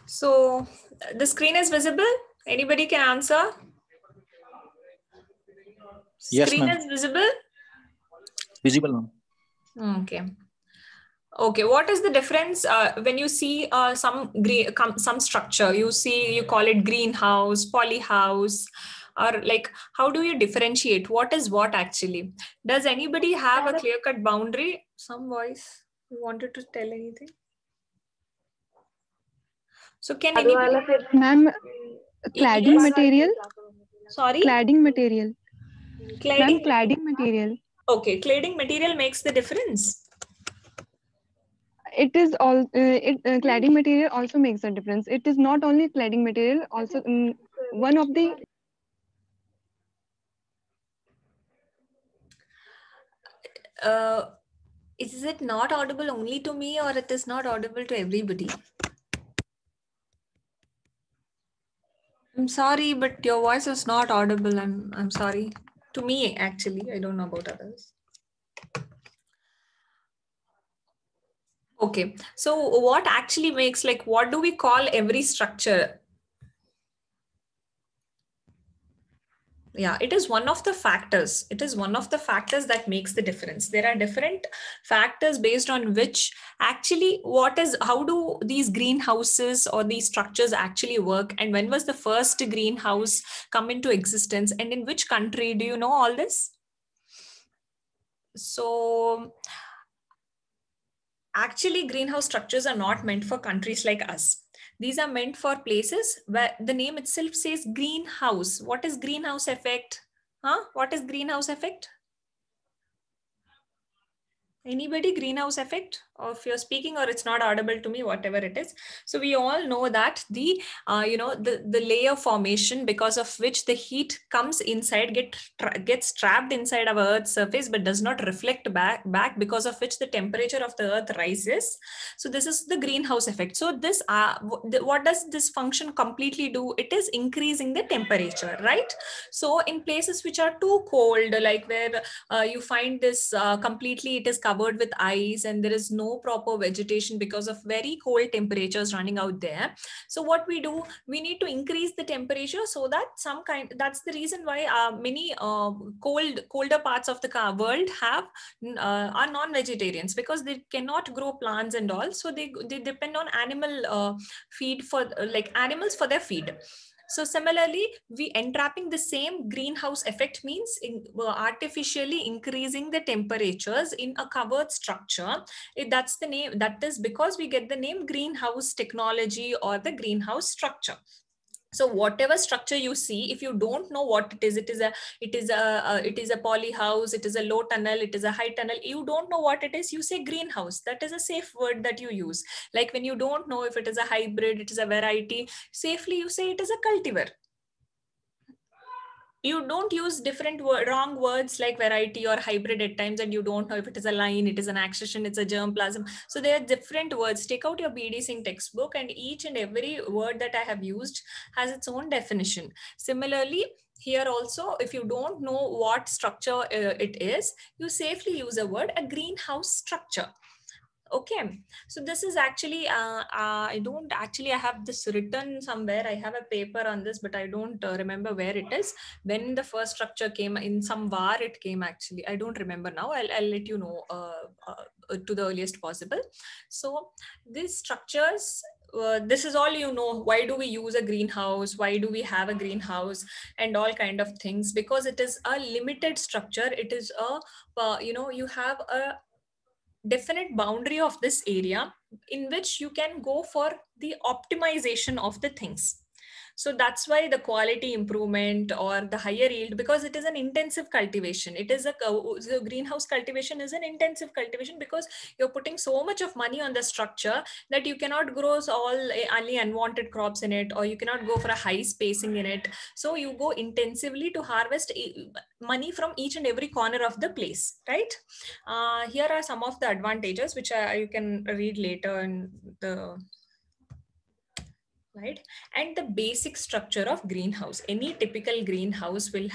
So the screen is visible. Anybody can answer? Yes, Screen ma'am. is visible. Visible, ma'am. Okay. Okay. What is the difference when you see some structure? You call it greenhouse, polyhouse, or like how do you differentiate what is what actually? Does anybody have a clear-cut boundary? Some voice. You wanted to tell anything? So can anybody? Ma'am, cladding Yes. material. Sorry. Cladding material. Ma'am, Cladding. cladding material. Okay, cladding material makes the difference. It is all. Cladding material also makes a difference. It is not only cladding material. Also, one of the. Is it not audible only to me, or it is not audible to everybody? I'm sorry, but your voice is not audible. I'm sorry. To me, actually, I don't know about others. Okay, so what actually makes, like, what do we call every structure? Yeah, it is one of the factors. It is one of the factors that makes the difference. There are different factors based on which actually how do these greenhouses or these structures actually work, and when was the first greenhouse come into existence, and in which country? Do you know all this? So actually, greenhouse structures are not meant for countries like us. These are meant for places where the name itself says greenhouse. What is greenhouse effect? What is greenhouse effect? Anybody? Greenhouse effect? Or if you're speaking or it's not audible to me, whatever it is. So we all know that the layer formation, because of which the heat comes inside, gets trapped inside our Earth's surface but does not reflect back, because of which the temperature of the Earth rises. So this is the greenhouse effect. So this what does this function completely do? It is increasing the temperature, right? So in places which are too cold, like where you find this completely, it is covered with ice and there is no proper vegetation because of very cold temperatures running out there. So what we do, we need to increase the temperature so that that's the reason why many colder parts of the world are non-vegetarians, because they cannot grow plants and all, so they depend on animal feed for like animals for their feed. So similarly, we entrapping the same greenhouse effect means artificially increasing the temperatures in a covered structure. That's the name. That is because we get the name greenhouse technology or the greenhouse structure. So whatever structure you see, if you don't know what it is, it is a poly house, it is a low tunnel, it is a high tunnel, you don't know what it is, you say greenhouse. That is a safe word that you use. Like when you don't know if it is a hybrid, it is a variety, safely you say it is a cultivar. You don't use wrong words like variety or hybrid at times, and you don't know if it is a line, it is an accession, it's a germplasm. So there are different words. Take out your BD Singh textbook, and each and every word that I have used has its own definition. Similarly, here also, if you don't know what structure it is, you safely use a word, a greenhouse structure. Okay, so this is actually I have this written somewhere. I have a paper on this, but I don't remember where it is. When the first structure came in some war, it came actually. I don't remember now. I'll let you know to the earliest possible. So these structures, this is all you know. Why do we use a greenhouse? Why do we have a greenhouse? And all kind of things, because it is a limited structure. It is you have a definite boundary of this area in which you can go for the optimization of the things. So that's why the quality improvement or the higher yield, because it is an intensive cultivation. It is the greenhouse cultivation is an intensive cultivation, because you're putting so much of money on the structure that you cannot grow only unwanted crops in it, or you cannot go for a high spacing in it. So you go intensively to harvest money from each and every corner of the place, right? Here are some of the advantages which you can read later in the right. And the basic structure of greenhouse, any typical greenhouse will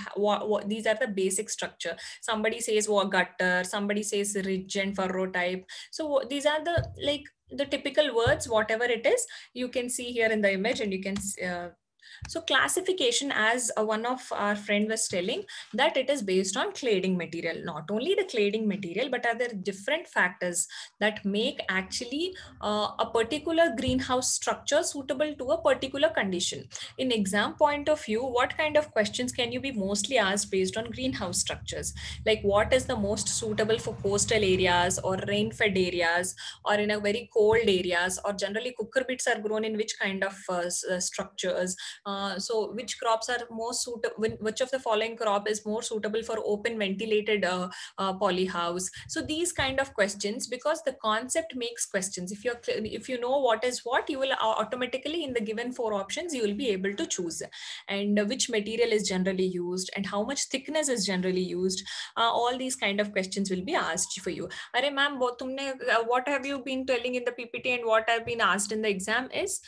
these are the basic structure. Somebody says gutter, somebody says ridge and furrow type. So these are the, like, the typical words, whatever it is, you can see here in the image, and you can so classification, as one of our friend was telling, that it is based on cladding material. Not only the cladding material, but are there different factors that make actually a particular greenhouse structure suitable to a particular condition. In exam point of view, what kind of questions can you be mostly asked based on greenhouse structures? Like what is the most suitable for coastal areas or rain-fed areas, or in a very cold areas, or generally cucurbits are grown in which kind of structures? So which crops are more suitable, which of the following crop is more suitable for open ventilated polyhouse? So these kind of questions, because the concept makes questions. If you know what is what, you will automatically, in the given 4 options, you will be able to choose. And which material is generally used, and how much thickness is generally used, all these kind of questions will be asked for you. Are ma'am, what have you been telling in the PPT and what have been asked in the exam is,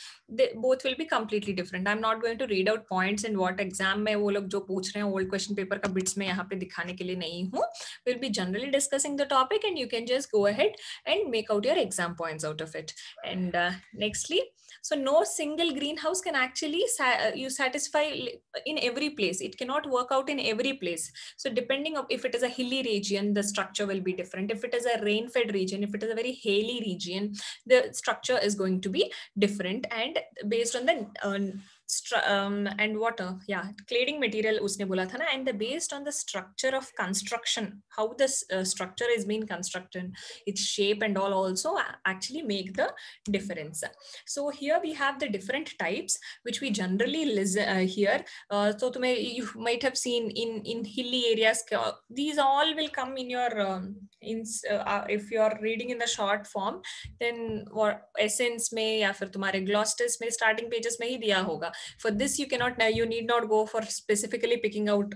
both will be completely different. I'm not going to read out points in what exam में वो लोग जो पूछ रहे हैं old question paper का bits में यहाँ पे दिखाने के लिए नहीं हूँ. We'll be generally discussing the topic, and you can just go ahead and make out your exam points out of it. And nextly, so no single greenhouse can actually you satisfy in every place. It cannot work out in every place. So depending on if it is a hilly region, the structure will be different. If it is a rain-fed region, if it is a very haily region, the structure is going to be different. And based on the and water, cladding material usne bola tha na, and based on the structure of construction, how this structure is being constructed, its shape and all also actually make the difference. So here we have the different types which we generally hear. So you might have seen in hilly areas, these all will come in your if you are reading in the short form, then what essence में या फिर तुम्हारे glosses में starting pages में ही दिया होगा. For this you need not go for specifically picking out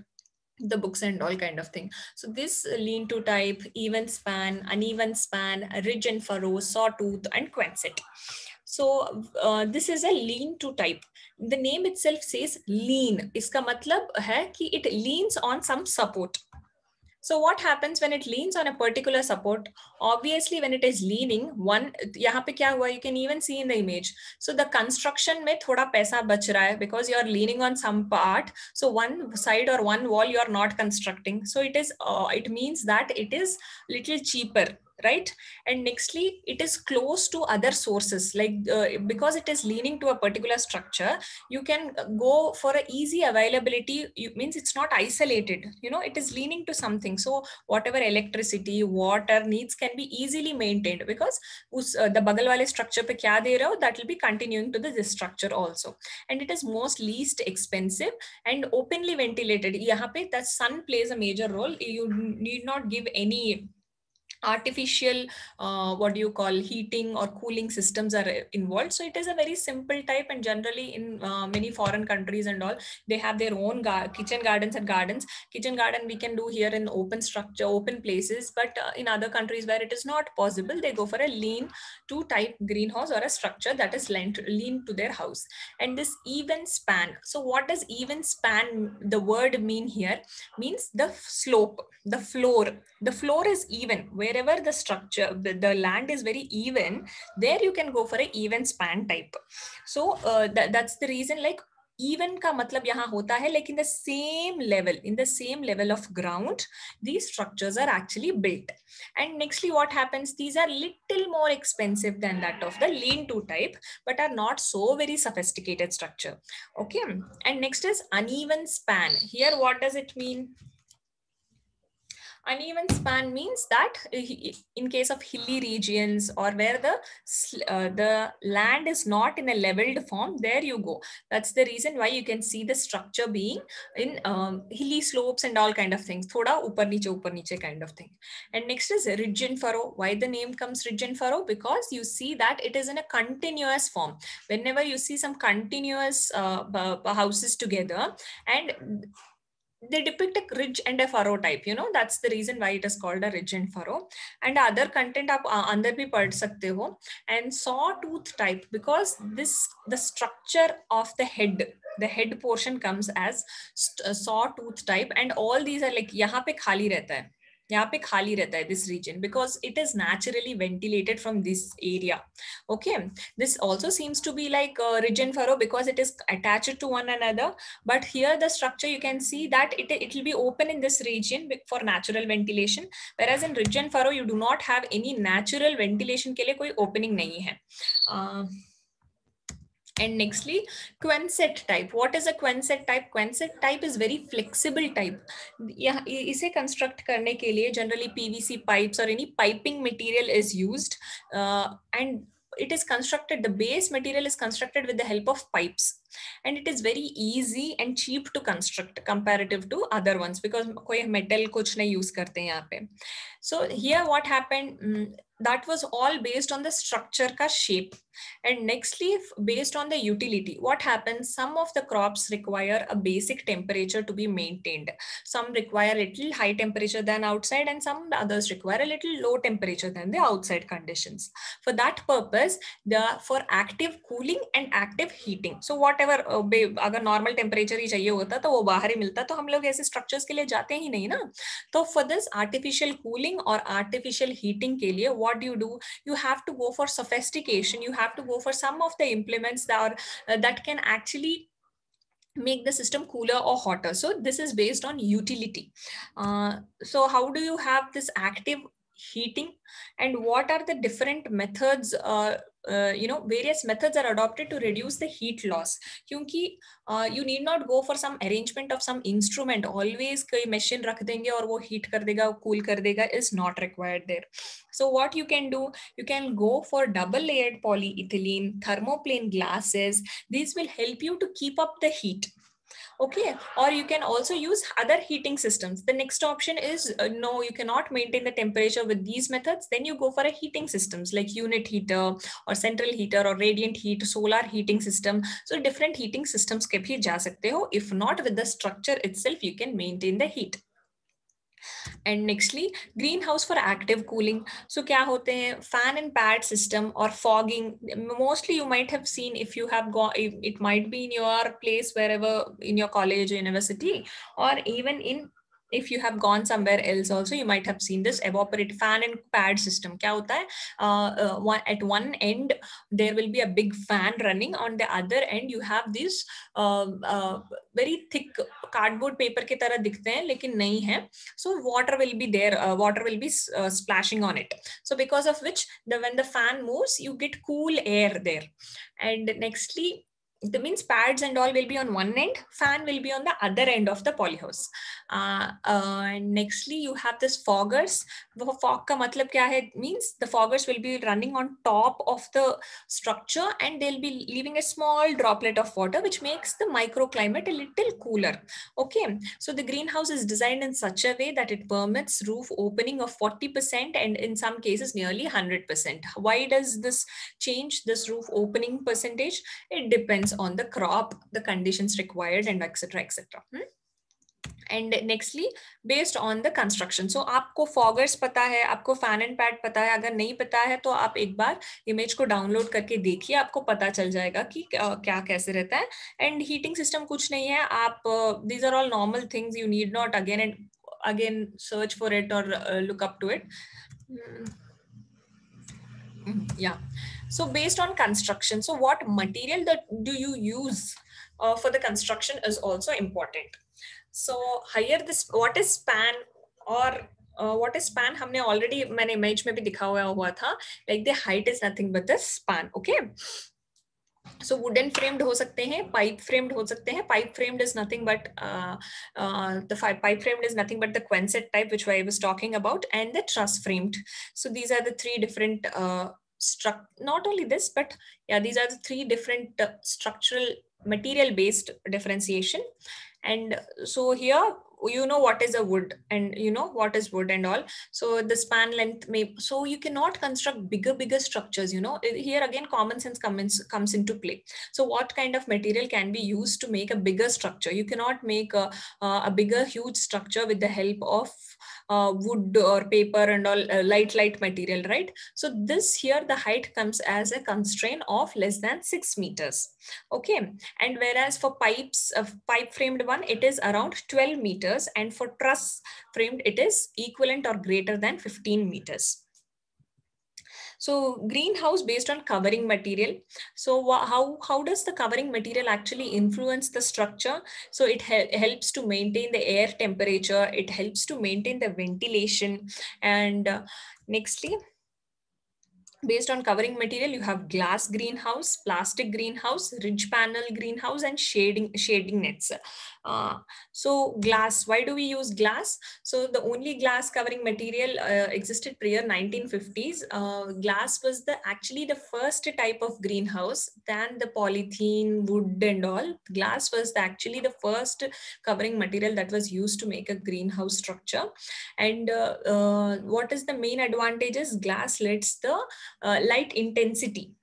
the books and all kind of thing. So this lean-to type, even span, uneven span, ridge and furrow, sawtooth, and quonset. So this is a lean-to type. The name itself says lean. इसका मतलब है कि it leans on some support. So what happens when it leans on a particular support? Obviously, when it is leaning, यहाँ पे क्या हुआ? You can even see in the image. So the construction में थोड़ा पैसा बच रहा है because you are leaning on some part. So one side or one wall you are not constructing. So it means that it is little cheaper, right? And nextly, it is close to other sources, like because it is leaning to a particular structure, you can go for an easy availability. Means it's not isolated, it is leaning to something. So whatever electricity, water needs can be easily maintained, because the bagal wale structure pe kya de rahe ho, that will be continuing to this structure also. And it is most least expensive and openly ventilated. Yahan pe the sun plays a major role. You need not give any artificial heating or cooling systems are involved. So it is a very simple type, and generally in many foreign countries and all, they have their own kitchen gardens and gardens. Kitchen garden we can do here in open structure, open places, but in other countries where it is not possible, they go for a lean-to type greenhouse or a structure that is lean to their house. And this even span, so what does even span, the word mean here? Means the slope, the floor is even. Wherever the structure, the land is very even, there you can go for an even span type. So that's the reason, like even का मतलब यहाँ होता है, like in the same level of ground, these structures are actually built. And nextly, what happens? These are little more expensive than that of the lean-to type, but are not so very sophisticated structure. Okay. And next is uneven span. Here, what does it mean? Uneven span means that in case of hilly regions or where the land is not in a leveled form, there you go. That's the reason why you can see the structure being in hilly slopes and all kind of things. Thoda upar niche kind of thing. And next is ridge and furrow. Why the name comes ridge and furrow? Because you see that it is in a continuous form. Whenever you see some continuous houses together, and they depict a ridge and a furrow type, that's the reason why it is called a ridge and furrow. And other content आप अंदर भी पढ़ सकते हो. And sawtooth type, because the structure of the head portion comes as sawtooth type, and all these are like यहाँ पे खाली रहता है. यहाँ पे खाली रहता है this region because it is naturally ventilated from this area. Okay, this also seems to be like a ridge and furrow because it is attached to one another, but here the structure you can see that it will be open in this region for natural ventilation, whereas in ridge and furrow you do not have any natural ventilation के लिए कोई opening नहीं है. And nextly, Quonset type. What is a Quonset type? Quonset type is very flexible type. यहाँ इसे construct करने के लिए generally PVC pipes or any piping material is used, and it is constructed, the base material is constructed with the help of pipes, and it is very easy and cheap to construct comparative to other ones because कोई metal कुछ नहीं use करते हैं यहाँ पे. So here what happened, that was all based on the structure का shape. And nextly, based on the utility, what happens, some of the crops require a basic temperature to be maintained. Some require a little high temperature than outside, and some others require a little low temperature than the outside conditions. For that purpose, for active cooling and active heating. So whatever, अगर normal temperature ही चाहिए होता तो वो बाहर ही मिलता, तो हम लोग ऐसे structures के लिए जाते ही नहीं ना. तो for this artificial cooling or artificial heating के लिए, what do? You have to go for sophistication. You have to go for some of the implements that can actually make the system cooler or hotter. So this is based on utility. So how do you have this active heating, and what are the different methods? Various methods are adopted to reduce the heat loss. क्योंकि you need not go for some arrangement of some instrument. Always कोई machine रख देंगे और वो heat कर देगा, cool कर देगा, is not required there. So what you can do, you can go for double layered polyethylene, thermoplane glasses. These will help you to keep up the heat. Okay, or you can also use other heating systems. The next option is no, you cannot maintain the temperature with these methods. Then you go for a heating systems like unit heater or central heater or radiant heat, solar heating system. So different heating systems के भी जा सकते हो. If not, with the structure itself, you can maintain the heat. And nextly, greenhouse for active cooling. So क्या होते हैं, fan and pad system or fogging. Mostly you might have seen, if you have gone, it might be in your place, wherever in your college or university, or even if you have gone somewhere else also, you might have seen this evaporate fan and pad system. क्या होता है, at one end there will be a big fan running, on the other end you have this very thick cardboard paper की तरह दिखते हैं लेकिन नहीं है. So water will be there, water will be splashing on it. So because of which, when the fan moves, you get cool air there. And nextly, that means pads and all will be on one end, fan will be on the other end of the polyhouse. And nextly, you have this foggers. Fog ka matlab kya hai? Means the foggers will be running on top of the structure, and they'll be leaving a small droplet of water, which makes the microclimate a little cooler. Okay, so the greenhouse is designed in such a way that it permits roof opening of 40% and in some cases nearly 100%. Why does this change this roof opening percentage? It depends on the crop, the conditions required, and etc. etc. And nextly, based on the construction. So आपको foggers पता है, आपको fan and pad पता है. अगर नहीं पता है तो आप एक बार image को download करके देखिए, आपको पता चल जाएगा कि क्या कैसे रहता है. And heating system कुछ नहीं है. आप these are all normal things. You need not again and again search for it or look up to it. Yeah. So based on construction, so what material do you use for the construction is also important. So higher this, what is span or what is span? हमने already मैंने image में भी दिखा हुआ था. Like the height is nothing but the span. Okay. So wooden framed हो सकते हैं, pipe framed हो सकते हैं. Pipe framed is nothing but pipe framed is nothing but the Quonset type, which I was talking about, and the truss framed. So these are the three different not only this, but yeah, these are the three different structural material based differentiation. And so here, you know what is a wood, and you know what is wood and all. So the span length may, so you cannot construct bigger structures, you know. Here again common sense comes into play. So what kind of material can be used to make a bigger structure? You cannot make a bigger huge structure with the help of wood or paper and all light material, right? So this here, the height comes as a constraint of less than 6 meters. Okay, and whereas for pipes, pipe framed one, it is around 12 meters. And for truss framed, it is equivalent or greater than 15 meters. So greenhouse based on covering material. So how does the covering material actually influence the structure? So it helps to maintain the air temperature. It helps to maintain the ventilation. And nextly, based on covering material, you have glass greenhouse, plastic greenhouse, ridge panel greenhouse, and shading nets. So glass, why do we use glass? So the only glass covering material existed prior 1950s. Glass was actually the first type of greenhouse than the polythene, wood and all. Glass was actually the first covering material that was used to make a greenhouse structure. And what is the main advantages? Glass lets the light intensity.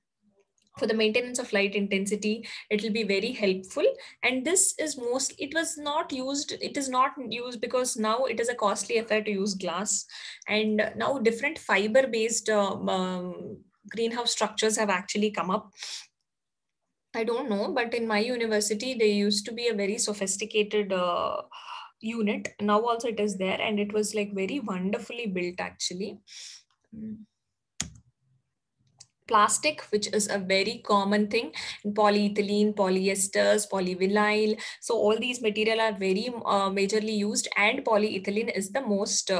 For the maintenance of light intensity, it will be very helpful. And this is it is not used because now it is a costly affair to use glass. And now different fiber based greenhouse structures have actually come up. I don't know, but in my university, there used to be a very sophisticated unit. Now also it is there, and it was like very wonderfully built actually. Plastic, which is a very common thing, polyethylene, polyesters, polyvinyl. So all these material are very majorly used, and polyethylene is the most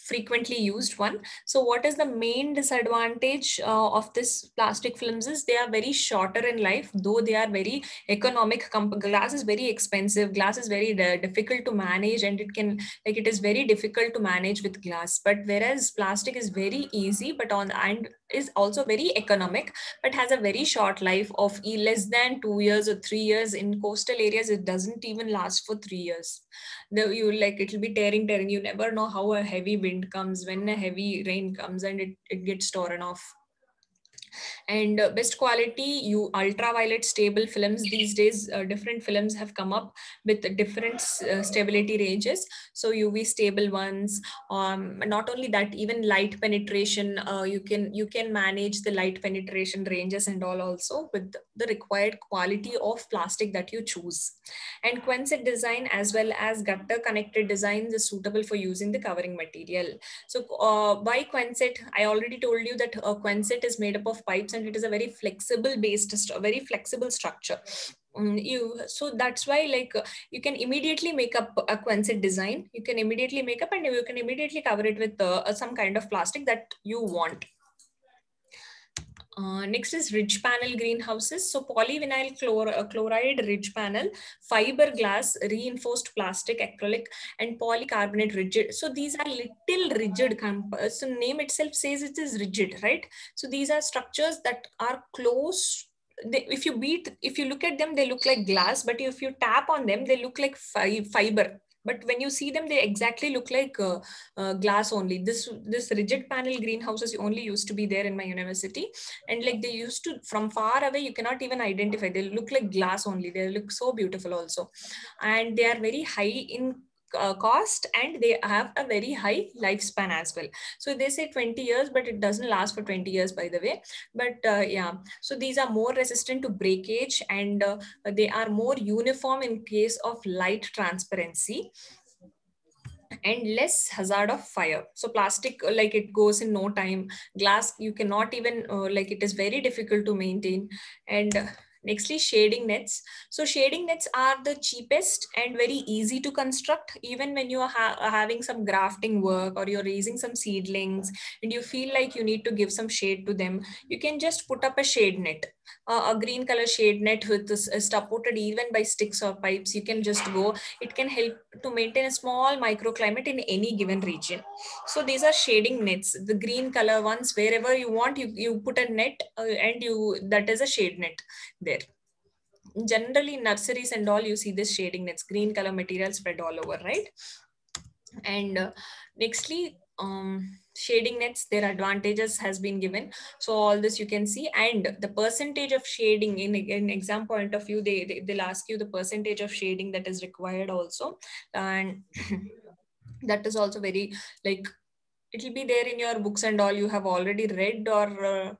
frequently used one. So what is the main disadvantage of this plastic films is they are very shorter in life, though they are very economic. Glass is very expensive. Glass is very difficult to manage, and it is very difficult to manage with glass. But whereas plastic is very easy, but and is also very economic, but has a very short life of less than 2 years or 3 years. In coastal areas, it doesn't even last for 3 years. It will be tearing. You never know how a heavy wind comes, when a heavy rain comes, and it gets torn off. And best quality, ultraviolet stable films. These days different films have come up with different stability ranges. So UV stable ones, not only that, even light penetration, you can manage the light penetration ranges and all also with the required quality of plastic that you choose. And Quonset design as well as gutter connected designs is suitable for using the covering material. So why Quonset? I already told you that Quonset is made up of pipes, and it is a very very flexible structure. So that's why you can immediately make up a Quonset design. You can immediately make up, and you can immediately cover it with some kind of plastic that you want. Next is ridge panel greenhouses. So polyvinyl chloride ridge panel, fiberglass, reinforced plastic, acrylic, and polycarbonate rigid. So these are little rigid. So name itself says it is rigid, right? So these are structures that are close. If you look at them, they look like glass, but if you tap on them, they look like fiber. But when you see them, they exactly look like glass only. This rigid panel greenhouses only used to be there in my university, and they used to, from far away, you cannot even identify. They look like glass only. They look so beautiful also, and they are very high in cost, and they have a very high lifespan as well. So they say 20 years, but it doesn't last for 20 years, by the way. But yeah, so these are more resistant to breakage, and they are more uniform in case of light transparency, and less hazard of fire. So plastic, it goes in no time. Glass, you cannot even it is very difficult to maintain. And nextly, shading nets. So shading nets are the cheapest and very easy to construct. Even when you are having some grafting work, or you're raising some seedlings and you feel like you need to give some shade to them, you can just put up a shade net, a green color shade net with this supported even by sticks or pipes. You can just go. It can help to maintain a small microclimate in any given region. So these are shading nets, the green color ones. Wherever you want, you put a net, and that is a shade net there. Generally, nurseries and all, you see this shading nets, green color material spread all over, right? And nextly, shading nets, their advantages has been given. So all this you can see, and the percentage of shading in exam point of view, they'll ask you the percentage of shading that is required also. And that is also very, it will be there in your books and all, you have already read. Or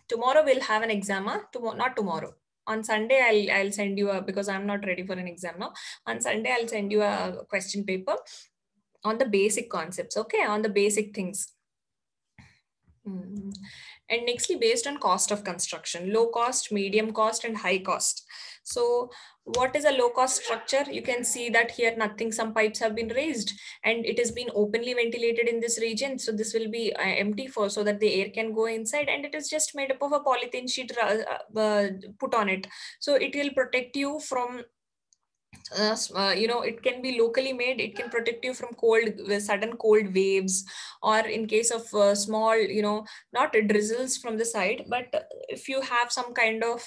tomorrow we'll have an exam, not tomorrow, On Sunday, I'll send you because I'm not ready for an exam now. On Sunday, I'll send you a question paper on the basic concepts, okay, on the basic things. And nextly, based on cost of construction, low cost, medium cost, and high cost. So what is a low cost structure? You can see that here nothing, some pipes have been raised and it has been openly ventilated in this region. So this will be empty so that the air can go inside, and it is just made up of a polythene sheet put on it. So it will protect you from it can be locally made. It can protect you from sudden cold waves, or in case of small, not drizzles from the side, but if you have some kind of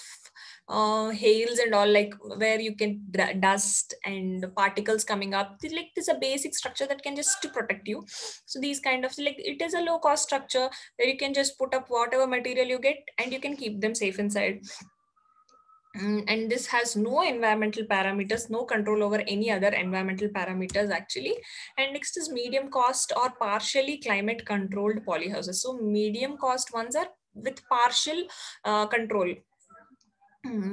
hails and all, like where you can dust and particles coming up, like this is a basic structure that can just to protect you. So these kind of, like, it is a low cost structure where you can just put up whatever material you get and you can keep them safe inside. And this has no environmental parameters, no control over any other environmental parameters actually. And next is medium cost or partially climate controlled polyhouses. So medium cost ones are with partial control.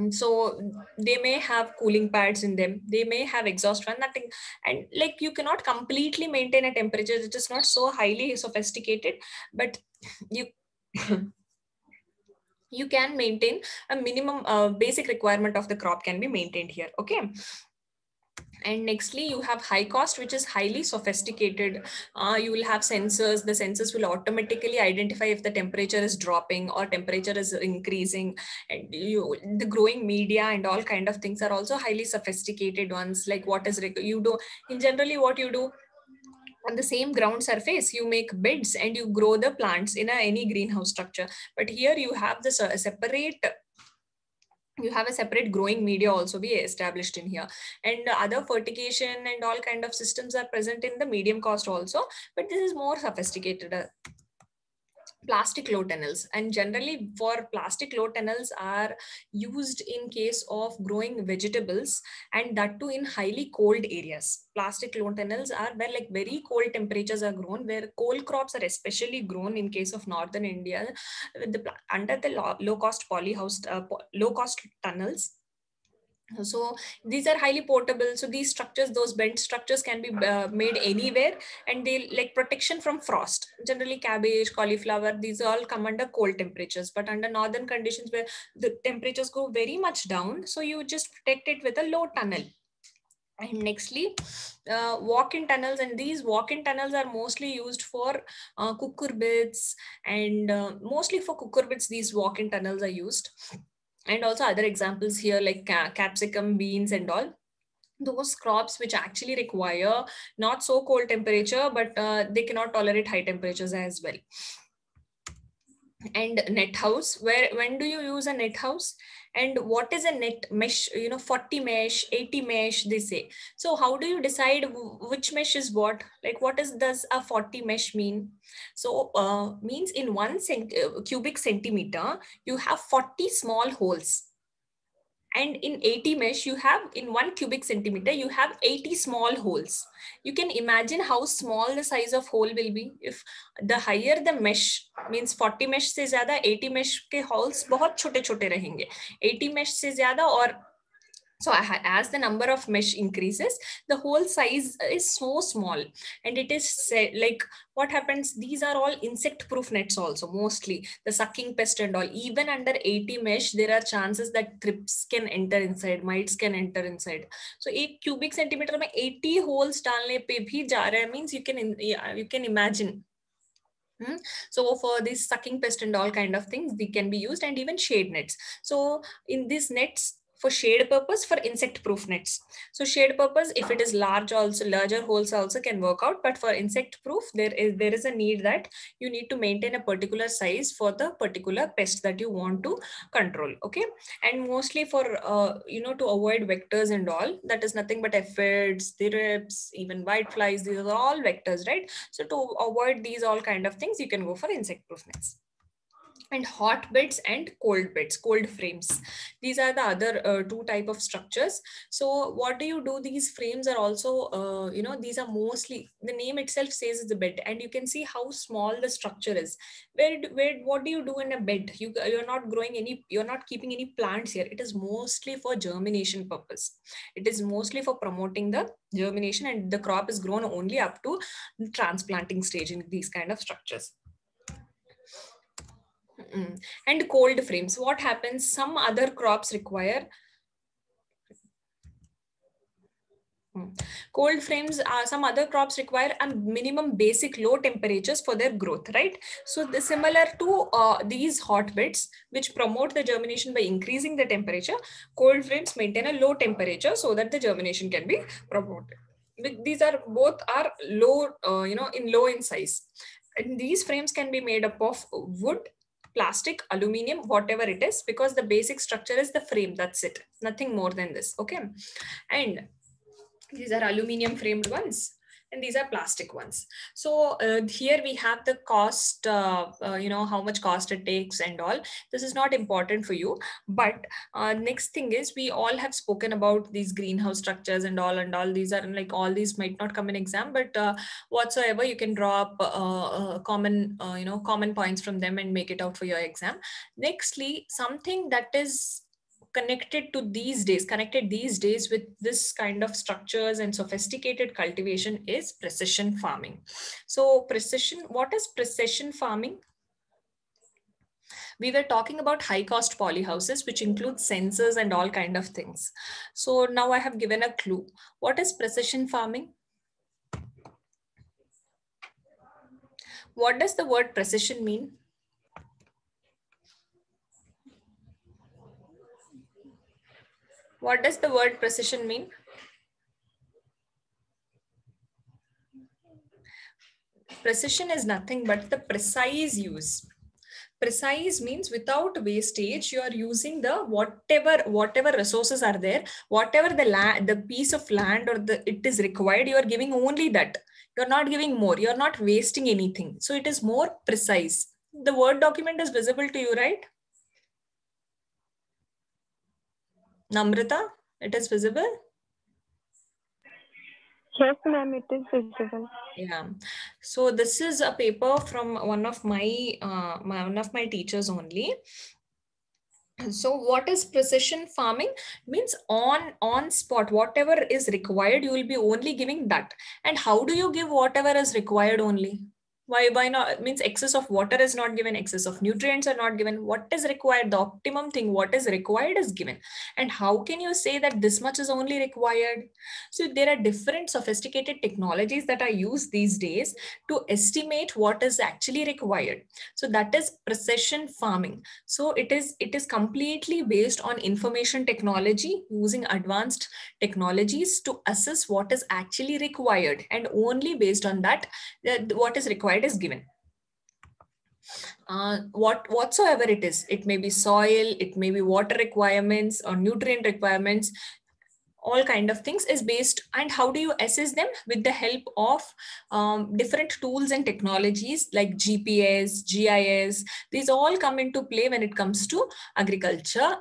So they may have cooling pads in them, they may have exhaust fan, nothing, and like you cannot completely maintain a temperature. It is not so highly sophisticated, but you you can maintain a minimum basic requirement of the crop can be maintained here, okay. And nextly, you have high cost, which is highly sophisticated. You will have sensors. The sensors will automatically identify if the temperature is dropping or temperature is increasing. And the growing media and all kind of things are also highly sophisticated ones. Like what is you do in generally what you do on the same ground surface, you make beds and you grow the plants in any greenhouse structure. But here you have this separate growing media also be established in here, and other fertigation and all kind of systems are present in the medium cost also, but this is more sophisticated. Plastic low tunnels, and generally for plastic low tunnels are used in case of growing vegetables, and that too in highly cold areas. Plastic low tunnels are where like very cold temperatures are grown, where coal crops are especially grown in case of northern India, under the low cost low cost tunnels. So these are highly portable. So these structures, those bent structures can be made anywhere, and they like protection from frost. Generally cabbage, cauliflower, these all come under cold temperatures, but under northern conditions where the temperatures go very much down, so you just protect it with a low tunnel. And nextly, walk-in tunnels, and these walk-in tunnels are mostly used for cucurbits, and mostly for cucurbits these walk-in tunnels are used. And also other examples here like capsicum, beans and all, those crops which actually require not so cold temperature, but they cannot tolerate high temperatures as well. And net house, when do you use a net house, and what is a net mesh? 40 mesh, 80 mesh, they say. So how do you decide which mesh is what? Like what does a 40 mesh mean? So means in 1 cubic centimeter you have 40 small holes, and in 80 mesh you have, in 1 cubic centimeter you have 80 small holes. You can imagine how small the size of hole will be. If the higher the mesh, means 40 mesh se zyada 80 mesh ke holes bahut chote chote rahenge, 80 mesh se zyada, or so as the number of mesh increases, the whole size is so small. And it is like what happens, these are all insect proof nets also, mostly the sucking pest and all. Even under 80 mesh there are chances that thrips can enter inside, mites can enter inside. So 1 cubic centimeter mein 80 holes dalne pe bhi ja raha hai, means you can imagine. So for this sucking pest and all kind of things, they can be used, and even shade nets. So in these nets, for shade purpose, for insect proof nets. So shade purpose, if it is large, also larger holes also can work out, but for insect proof there is a need that you need to maintain a particular size for the particular pest that you want to control, okay. And mostly for to avoid vectors and all, that is nothing but aphids, thrips, even white flies, these are all vectors, right? So to avoid these all kind of things, you can go for insect proof nets. and hot beds and cold beds, cold frames. These are the other two type of structures. So what do you do? These frames are also, these are mostly, the name itself says it's a bed, and you can see how small the structure is. What do you do in a bed? You're not growing any, you're not keeping any plants here. It is mostly for germination purpose. It is mostly for promoting the germination, and the crop is grown only up to transplanting stage in these kind of structures. And cold frames, what happens? Some other crops require cold frames. Some other crops require a minimum basic low temperatures for their growth, right? So the similar to these hotbeds, which promote the germination by increasing the temperature, cold frames maintain a low temperature so that the germination can be promoted. These are both are low, low in size, and these frames can be made up of wood, plastic, aluminum, whatever it is, because the basic structure is the frame. That's it, nothing more than this. Okay, and these are aluminum framed ones, and these are plastic ones. So here we have the cost, how much cost it takes and all. This is not important for you, but next thing is, we all have spoken about these greenhouse structures and all. These are like, all these might not come in exam, but whatsoever, you can draw up common points from them and make it out for your exam. Nextly, something that is connected these days with this kind of structures and sophisticated cultivation is precision farming. So what is precision farming? We were talking about high cost polyhouses, which include sensors and all kind of things. So now I have given a clue. What is precision farming? What does the word precision mean? What does the word precision mean? Precision is nothing but the precise use. Precise means without wastage, you are using the whatever resources are there, whatever the piece of land or it is required, you are giving only that. You're not giving more, you're not wasting anything. So it is more precise. The Word document is visible to you, right? Namrata, it is visible? Yes, ma'am, it is visible. Yeah. So this is a paper from one of my teachers only. So what is precision farming? Means on spot, whatever is required, you will be only giving that. And how do you give whatever is required only? Why not? It means excess of water is not given, excess of nutrients are not given. What is required, the optimum thing, what is required is given. And how can you say that this much is only required? So there are different sophisticated technologies that are used these days to estimate what is actually required. So that is precision farming. So it is completely based on information technology, using advanced technologies to assess what is actually required, and only based on that, what is required is given. Whatsoever it is, it may be soil, it may be water requirements or nutrient requirements, all kind of things is based. And how do you assess them? With the help of different tools and technologies like GPS, GIS. These all come into play when it comes to agriculture,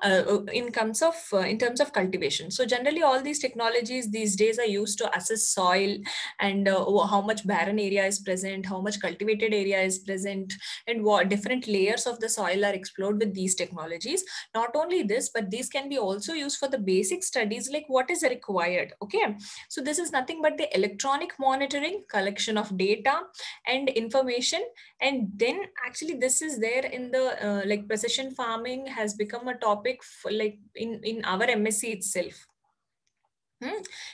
in terms of cultivation. So generally all these technologies these days are used to assess soil and how much barren area is present, how much cultivated area is present, and what different layers of the soil are explored with these technologies. Not only this, but these can be also used for the basic studies like what is required. Okay, so this is nothing but the electronic monitoring, collection of data and information. And then actually this is there in the like precision farming has become a topic for, like in our MSc itself.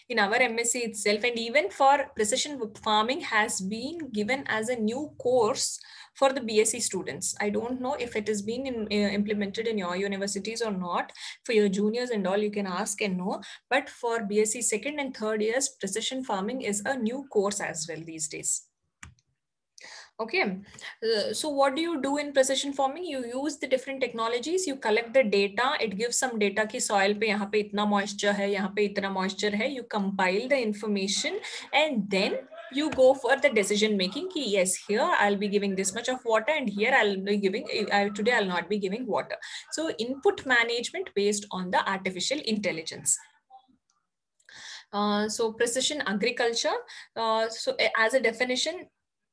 In our MSc itself, and even for precision farming has been given as a new course for the BSc students. I don't know if it has been implemented in your universities or not. For your juniors and all, you can ask and know. But for BSc second and third years, precision farming is a new course as well these days. Okay, so what do you do in precision farming? You use the different technologies, you collect the data, it gives some data ki soil pe yahan pe itna moisture hai, yahan pe itna moisture hai, you compile the information, and then you go for the decision making. Yes, here I'll be giving this much of water, and here I'll be giving, today I'll not be giving water. So input management based on the artificial intelligence. So precision agriculture. So as a definition,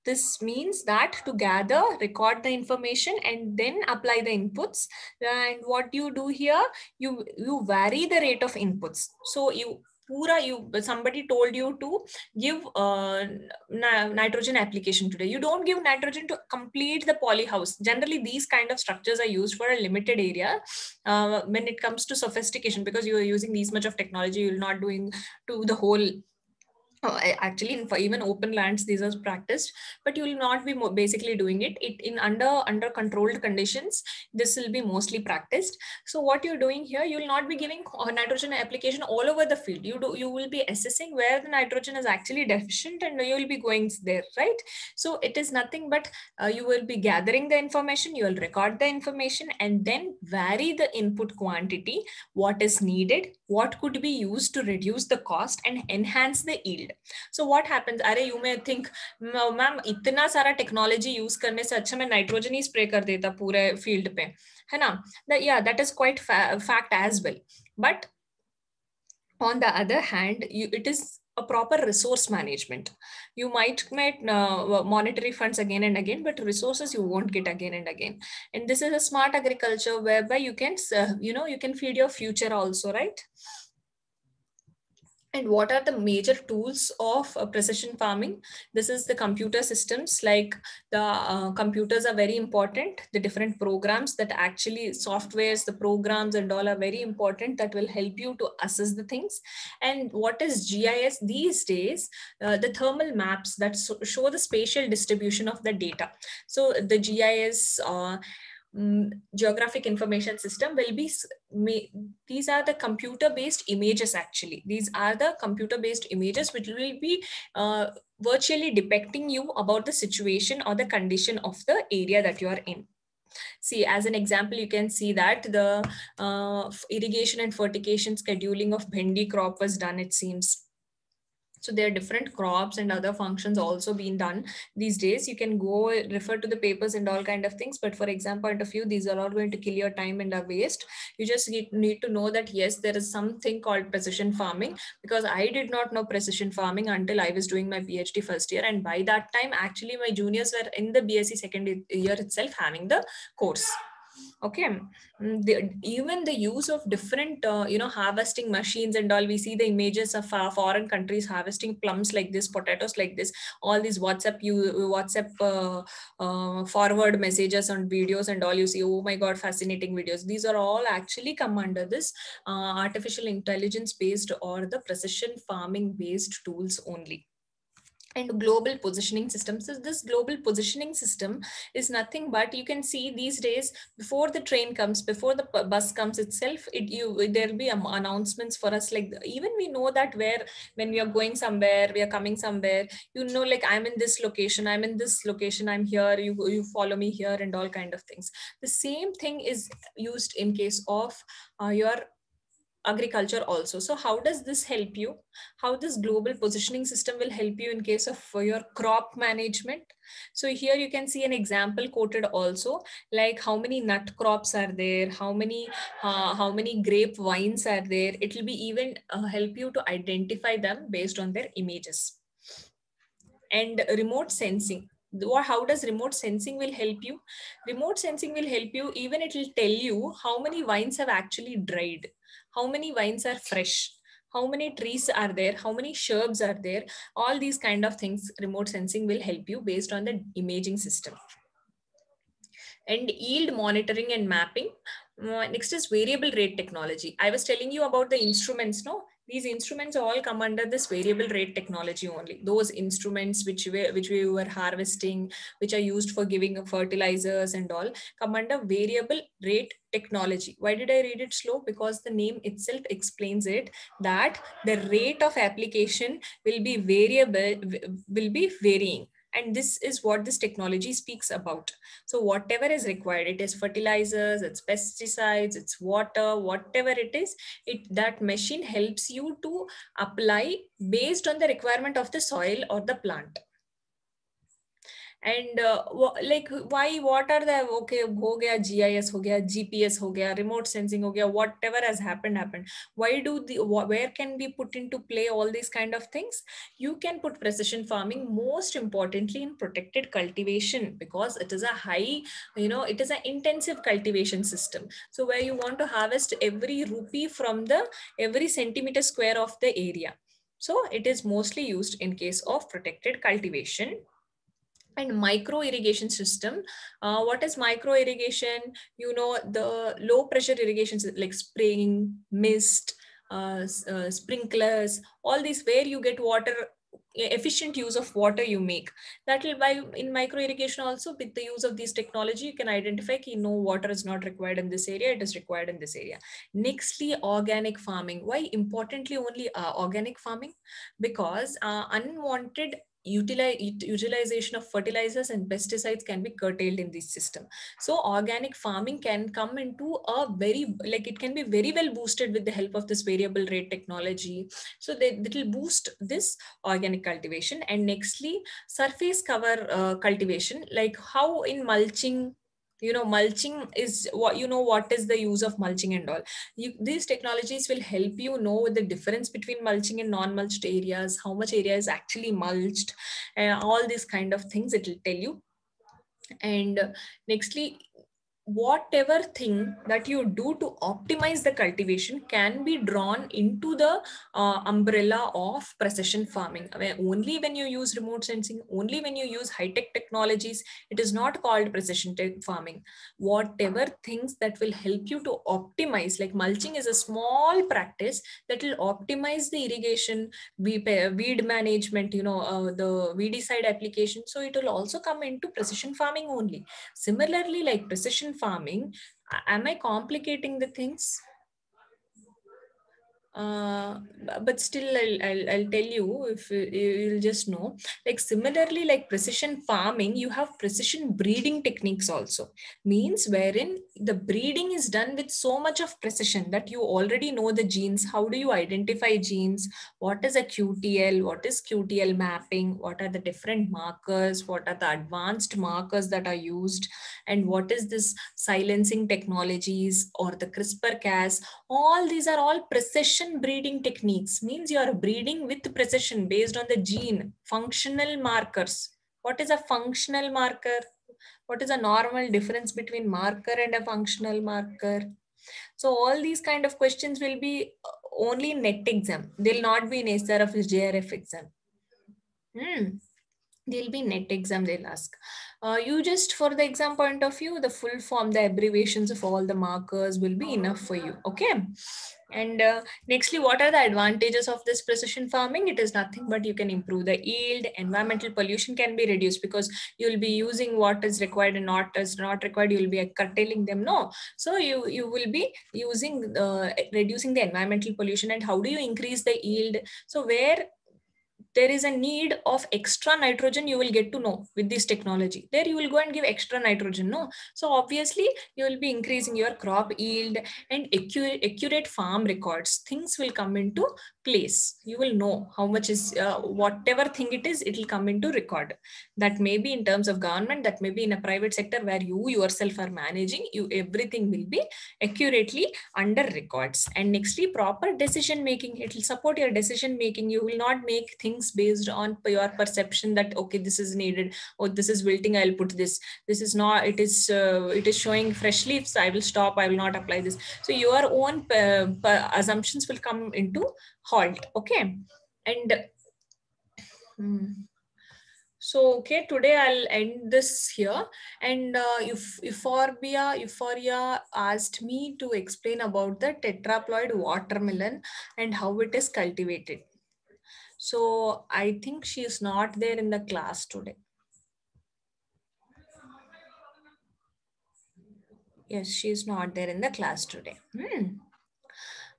this means that to gather, record the information, and then apply the inputs. And what you do here, you vary the rate of inputs. So somebody told you to give nitrogen application today. You don't give nitrogen to complete the polyhouse. Generally, these kind of structures are used for a limited area. When it comes to sophistication, because you are using these much of technology, you're not doing to the whole. Actually, for even open lands, these are practiced, but you will not be basically doing it. In under controlled conditions, this will be mostly practiced. So what you're doing here, you will not be giving nitrogen application all over the field. You will be assessing where the nitrogen is actually deficient, and you will be going there, right? So it is nothing but you will be gathering the information, you will record the information, and then vary the input quantity, what is needed, what could be used to reduce the cost and enhance the yield. So what happens, अरे you may think, ma'am इतना सारा technology use करने से अच्छा मैं nitrogen ही spray कर देता पूरे फील्ड पे, है ना? Yeah, that is quite fact as well. But on the other hand, it is a proper resource management. You might monetary funds again and again, but resources you won't get again and again. And this is a smart agriculture whereby you can you can feed your future also, right? And what are the major tools of precision farming? This is the computer systems. Like the computers are very important. The different programs that actually softwares, the programs and all are very important, that will help you to assess the things. And what is GIS these days? The thermal maps that show the spatial distribution of the data. So the GIS, geographic information system will be, these are the computer based images. Actually, these are the computer based images which will be virtually depicting you about the situation or the condition of the area that you are in. See, as an example, you can see that the irrigation and fertigation scheduling of bhendi crop was done, it seems. So there are different crops and other functions also being done these days. You can go refer to the papers and all kind of things. But for exam point of view, these are all going to kill your time and are waste. You just need to know that, yes, there is something called precision farming, because I did not know precision farming until I was doing my PhD first year. And by that time, actually, my juniors were in the BSc second year itself having the course. Okay, even the use of different harvesting machines and all, we see the images of foreign countries harvesting plums like this, potatoes like this, all these WhatsApp forward messages and videos and all, you see, oh my god, fascinating videos. These are all actually come under this artificial intelligence based or the precision farming based tools only. And global positioning systems. So this global positioning system is nothing but, you can see these days, before the train comes, before the bus comes itself, there'll be announcements for us. Like, even we know that when we are going somewhere, we are coming somewhere, like, I'm in this location, I'm here, you follow me here, and all kind of things. The same thing is used in case of your agriculture also. So how does this help you? How this global positioning system will help you in case of your crop management? So here you can see an example quoted also, like how many nut crops are there, how many grape vines are there. It will be even help you to identify them based on their images. And remote sensing. How does remote sensing will help you? Remote sensing will help you, even it will tell you how many vines have actually dried, how many vines are fresh, how many trees are there, how many shrubs are there. All these kind of things, remote sensing will help you based on the imaging system. And yield monitoring and mapping. Next is variable rate technology. I was telling you about the instruments, no? These instruments all come under this variable rate technology only. Those instruments which we were harvesting, which are used for giving fertilizers and all, come under variable rate technology. Why did I read it slow? Because the name itself explains it, that the rate of application will be variable, will be varying. And this is what this technology speaks about. So whatever is required, it is fertilizers, it's pesticides, it's water, whatever it is, that machine helps you to apply based on the requirement of the soil or the plant. And like why, what are the, okay, ho gaya GIS, ho gaya GPS, ho gaya remote sensing, ho gaya whatever has happened. Why do where can we put into play all these kind of things? You can put precision farming most importantly in protected cultivation, because it is a high, it is an intensive cultivation system. So where you want to harvest every rupee from the every centimeter square of the area. So it is mostly used in case of protected cultivation. And micro irrigation system, what is micro irrigation? The low pressure irrigation like spraying, mist, sprinklers, all these, where you get water, efficient use of water you make. That will, by in micro irrigation also, with the use of these technology, you can identify no, water is not required in this area, it is required in this area. Nextly, organic farming. Why importantly only organic farming? Because unwanted utilization of fertilizers and pesticides can be curtailed in this system. So organic farming can come into a very, like, it can be very well boosted with the help of this variable rate technology. So that will boost this organic cultivation. And nextly, surface cover cultivation, like how in mulching, mulching is what, what is the use of mulching and all. These technologies will help you know the difference between mulching and non-mulched areas, how much area is actually mulched, all these kind of things it will tell you. And nextly, whatever thing that you do to optimize the cultivation can be drawn into the umbrella of precision farming. Only when you use remote sensing, only when you use high-tech technologies, it is not called precision farming. Whatever things that will help you to optimize, like mulching is a small practice that will optimize the irrigation, weed management, the weedicide application. So it will also come into precision farming only. Similarly, like precision farming, am I complicating the things? But still I'll tell you, if you'll just know, like similarly, like precision farming, you have precision breeding techniques also, means wherein the breeding is done with so much of precision that you already know the genes. How do you identify genes? What is a QTL? What is QTL mapping? What are the different markers? What are the advanced markers that are used? And what is this silencing technologies or the CRISPR-Cas? All these are all precision breeding techniques, means you are breeding with precision based on the gene functional markers. What is a functional marker? What is a normal difference between marker and a functional marker? So all these kind of questions will be only in NET exam. They'll not be in SRF JRF exam. They'll be NET exam, they'll ask. You just, for the exam point of view, the full form, the abbreviations of all the markers will be enough for you. Okay. And nextly, what are the advantages of this precision farming? It is nothing but you can improve the yield, environmental pollution can be reduced, because you'll be using what is required and not is not required. You'll be curtailing them. No. So you will be using, reducing the environmental pollution. And how do you increase the yield? So where there is a need of extra nitrogen, you will get to know with this technology. There you will go and give extra nitrogen, no? So obviously you will be increasing your crop yield, and accurate farm records. Things will come into place. You will know how much is, whatever thing it is, it will come into record. That may be in terms of government, that may be in a private sector where you yourself are managing, everything will be accurately under records. And nextly, proper decision making. It will support your decision making. You will not make things based on your perception that, okay, this is needed, or this is wilting, I'll put this. This is not, it is showing fresh leaves, I will stop, I will not apply this. So your own assumptions will come into halt. Okay. And so, okay, today I'll end this here. And Euphoria asked me to explain about the tetraploid watermelon and how it is cultivated. So I think she is not there in the class today. Yes, she is not there in the class today.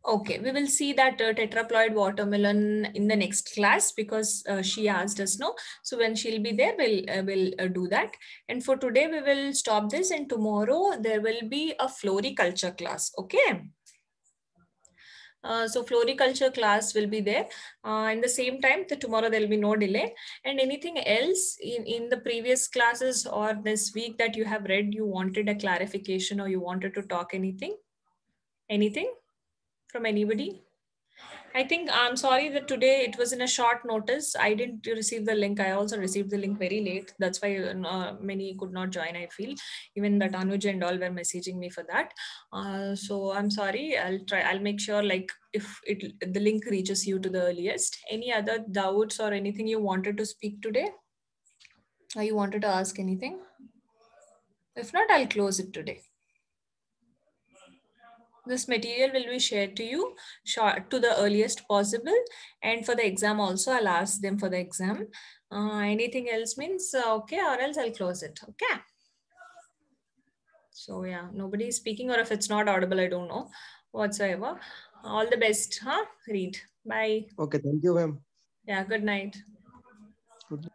Okay, we will see that tetraploid watermelon in the next class because she asked us, no? So when she'll be there, we'll do that. And for today, we will stop this, and tomorrow there will be a floriculture class, okay? So floriculture class will be there. In the same time, tomorrow there will be no delay. And anything else in the previous classes or this week that you have read, you wanted a clarification or you wanted to talk anything? Anything from anybody? I think I'm sorry that today it was in a short notice. I didn't receive the link. I also received the link very late. That's why many could not join, I feel. Even that Anuj and all were messaging me for that. So I'm sorry. I'll make sure like if the link reaches you to the earliest. Any other doubts or anything you wanted to speak today? Or you wanted to ask anything? If not, I'll close it today. This material will be shared to you to the earliest possible. And for the exam also, I'll ask them for the exam. Anything else means okay, or else I'll close it. Okay. So yeah, nobody is speaking, or if it's not audible, I don't know whatsoever. All the best, huh? Read. Bye. Okay, thank you, ma'am. Yeah, good night. Good night.